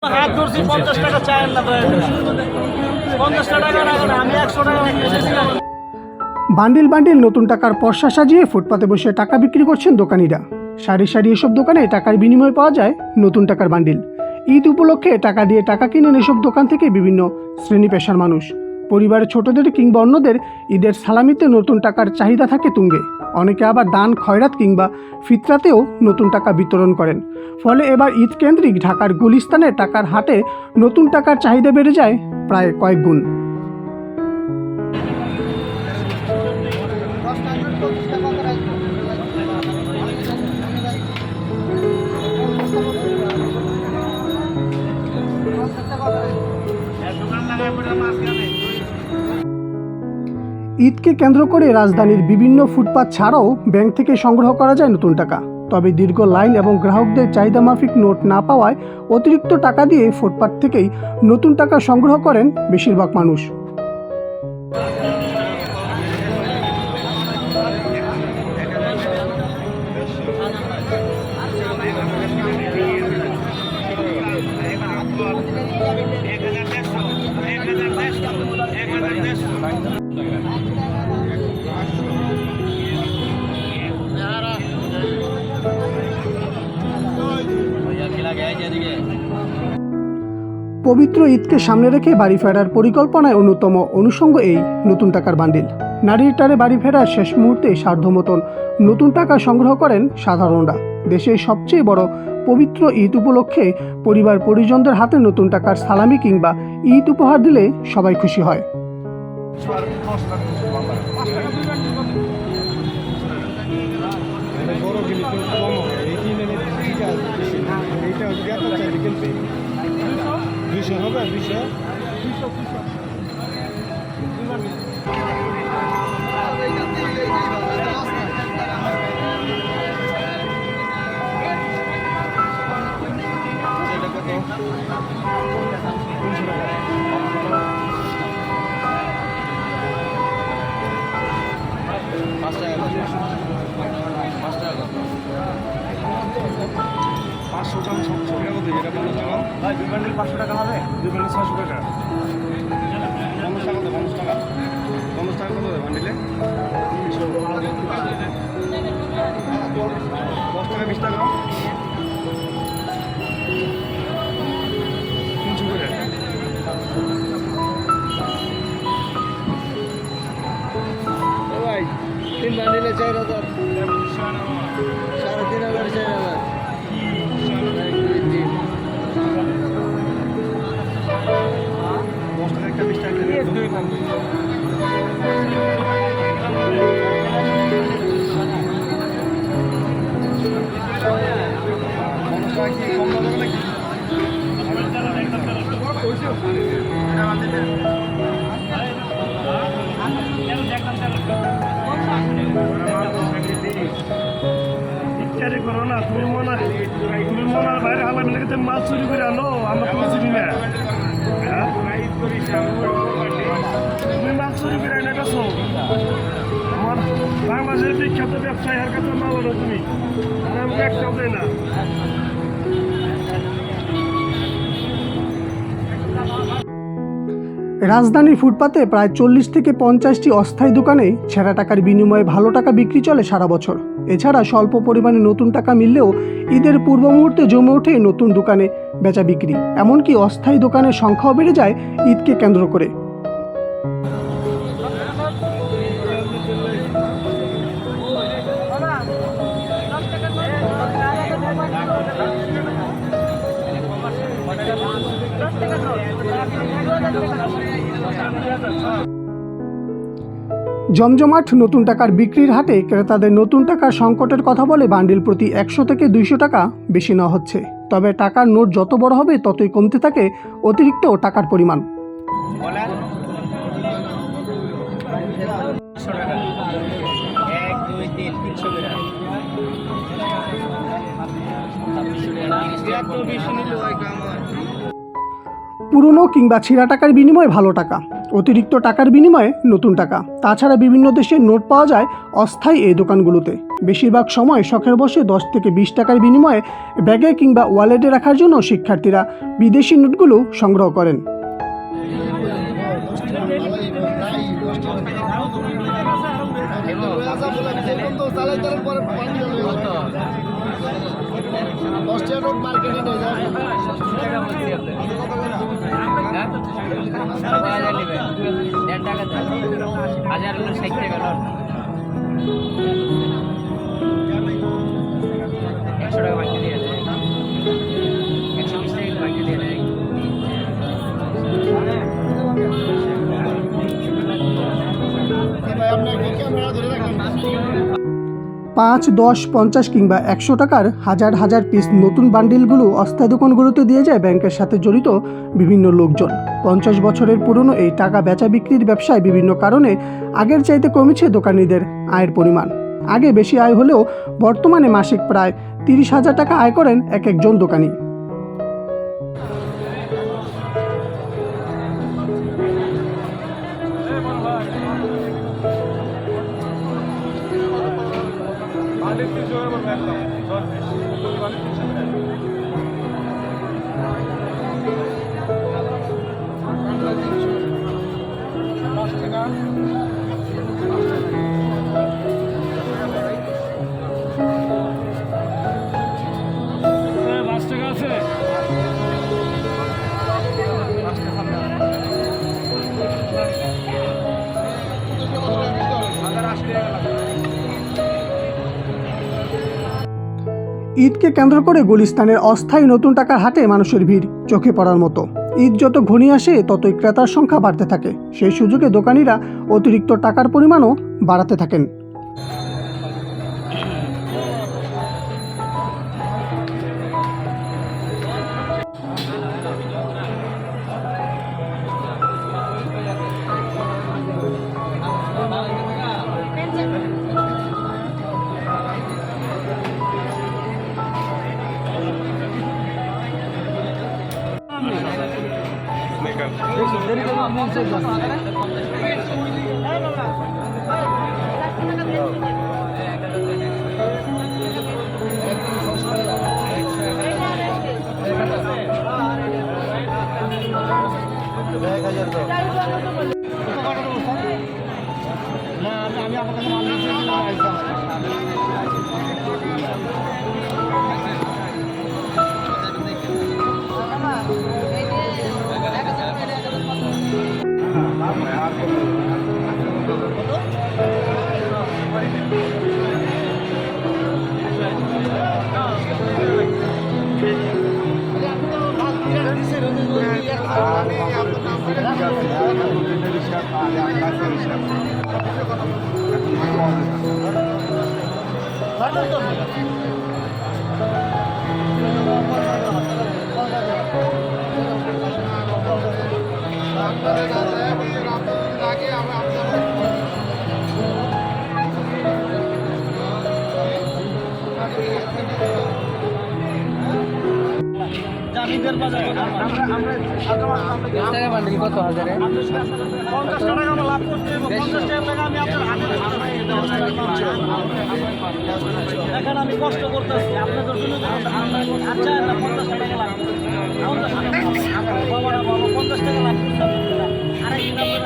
হাত ধরছি 50 টাকা চায়ের না, 50 টাকা না, আমি 100 টাকা এসেছিলাম। বান্ডিল বান্ডিল নতুন টাকার পর্সা সাজিয়ে ফুটপাতে বসে টাকা বিক্রি করছেন দোকানিরা। সারি সারি এসব দোকানে টাকার বিনিময়ে পাওয়া যায় নতুন টাকার বান্ডিল। ঈদ উপলক্ষে টাকা দিয়ে টাকা কিনেন এসব দোকান থেকে বিভিন্ন শ্রেণী পেশার মানুষ। পরিবারের ছোটদের কিংবা অন্যদের ঈদের সালামিতে নতুন টাকার চাহিদা থাকে তুঙ্গে। অনেকে আবার দান খয়রাত কিংবা ফিতরাতেও নতুন টাকা বিতরণ করেন। ফলে এবার ঈদ কেন্দ্রিক ঢাকার গুলিস্তানে টাকার হাটে নতুন টাকার চাহিদা বেড়ে যায় প্রায় কয়েক গুণ। ঈদকে কেন্দ্র করে রাজধানীর বিভিন্ন ফুটপাত ছাড়াও ব্যাংক থেকে সংগ্রহ করা যায় নতুন টাকা। তবে দীর্ঘ লাইন এবং গ্রাহকদের চাহিদা মাফিক নোট না পাওয়ায় অতিরিক্ত টাকা দিয়ে ফুটপাত থেকেই নতুন টাকা সংগ্রহ করেন বেশিরভাগ মানুষ। পবিত্র ঈদকে সামনে রেখে বাড়ি ফেরার পরিকল্পনায় অন্যতম অনুষঙ্গ এই নতুন টাকার বান্ডিল। নারীর টারে বাড়ি ফেরার শেষ মুহূর্তে সাধ্যমতন নতুন টাকা সংগ্রহ করেন সাধারণরা। দেশের সবচেয়ে বড় পবিত্র ঈদ উপলক্ষে পরিবার পরিজনদের হাতে নতুন টাকার সালামি কিংবা ঈদ উপহার দিলে সবাই খুশি হয়। ভাই 2 বান্ডিল 500 টাকা হবে, 2 বান্ডিল 600 টাকা। 50 টাকা তো 50 টাকা কত দেবে বান্ডিলে? 10 টাকা 20 টাকা 300 করে। ভাই 3 বান্ডিলে 4000, 3500 4000। তুমি মনে বাইরে হালামি লেগেছে মাছ চুরি করে আনো, আমরা কোনো চিনি না। তুমি মাছ চুরি করে এনে গেছো, আমার বাংলাদেশের বিখ্যাত ব্যবসায়ী হার কাছে মাল আনো তুমি, আমাকে একটাও দেয় না। রাজধানীর ফুটপাতে প্রায় 40 থেকে 50টি অস্থায়ী দোকানে ছেঁড়া টাকার বিনিময়ে ভালো টাকা বিক্রি চলে সারা বছর। এছাড়া স্বল্প পরিমাণে নতুন টাকা মিললেও ঈদের পূর্ব মুহূর্তে জমে ওঠে নতুন দোকানে বেচা বিক্রি। এমনকি অস্থায়ী দোকানের সংখ্যাও বেড়ে যায় ঈদকে কেন্দ্র করে। জমজমাট নতুন টাকার বিক্রির হাটে ক্রেতাদের নতুন টাকার সংকটের কথা বলে বান্ডিল প্রতি 100 থেকে 200 টাকা বেশি নেওয়া হচ্ছে। তবে টাকার নোট যত বড় হবে ততই কমতে থাকে অতিরিক্ত টাকার পরিমাণ। পুরনো কিংবা ছিঁড়া টাকার বিনিময়ে ভালো টাকা, অতিরিক্ত টাকার বিনিময়ে নতুন টাকা। তাছাড়া বিভিন্ন দেশের নোট পাওয়া যায় অস্থায়ী এই দোকানগুলোতে। বেশিরভাগ সময় শখের বশে 10 থেকে 20 টাকার বিনিময়ে ব্যাগে কিংবা ওয়ালেটে রাখার জন্য শিক্ষার্থীরা বিদেশি নোটগুলো সংগ্রহ করেন। পাঁচ, 10, 50 কিংবা 100 টাকার হাজার হাজার পিস নতুন বান্ডিলগুলো অস্থায়ী দোকানগুলোতে দিয়ে যায় ব্যাংকের সাথে জড়িত বিভিন্ন লোকজন। 50 বছরের পুরনো এই টাকা বেচা বিক্রির ব্যবসায় বিভিন্ন কারণে আগের চাইতে কমেছে দোকানিদের আয়ের পরিমাণ। আগে বেশি আয় হলেও বর্তমানে মাসিক প্রায় 30,000 টাকা আয় করেন এক একজন দোকানি। ঈদকে কেন্দ্র করে গুলিস্তানের অস্থায়ী নতুন টাকার হাটে মানুষের ভিড় চোখে পড়ার মতো। ঈদ যত ঘনিয়ে আসে ততই ক্রেতার সংখ্যা বাড়তে থাকে। সেই সুযোগে দোকানিরা অতিরিক্ত টাকার পরিমাণও বাড়াতে থাকেন। কত হাজারে 50 টাকা আমরা লাভ করতে হবে। 50 টাকা আমি আপনার হাতে এখন আমি কষ্ট করতেছি আপনাদের জন্য। আচ্ছা 50 টাকা লাভ 50 টাকা বাবারা বলো 50 টাকা লাভ করতে আরেকদিন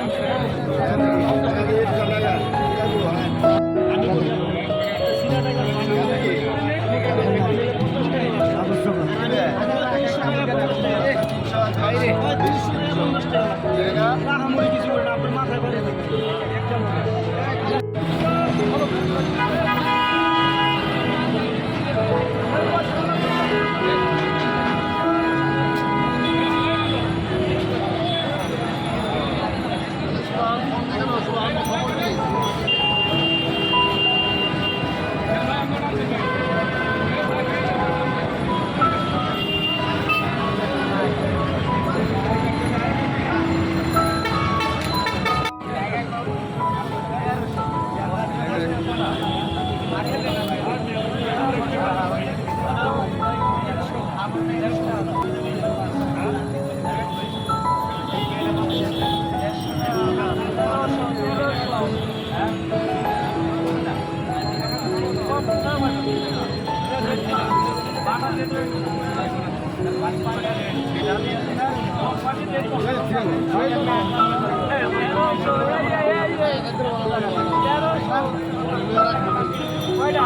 কয়টা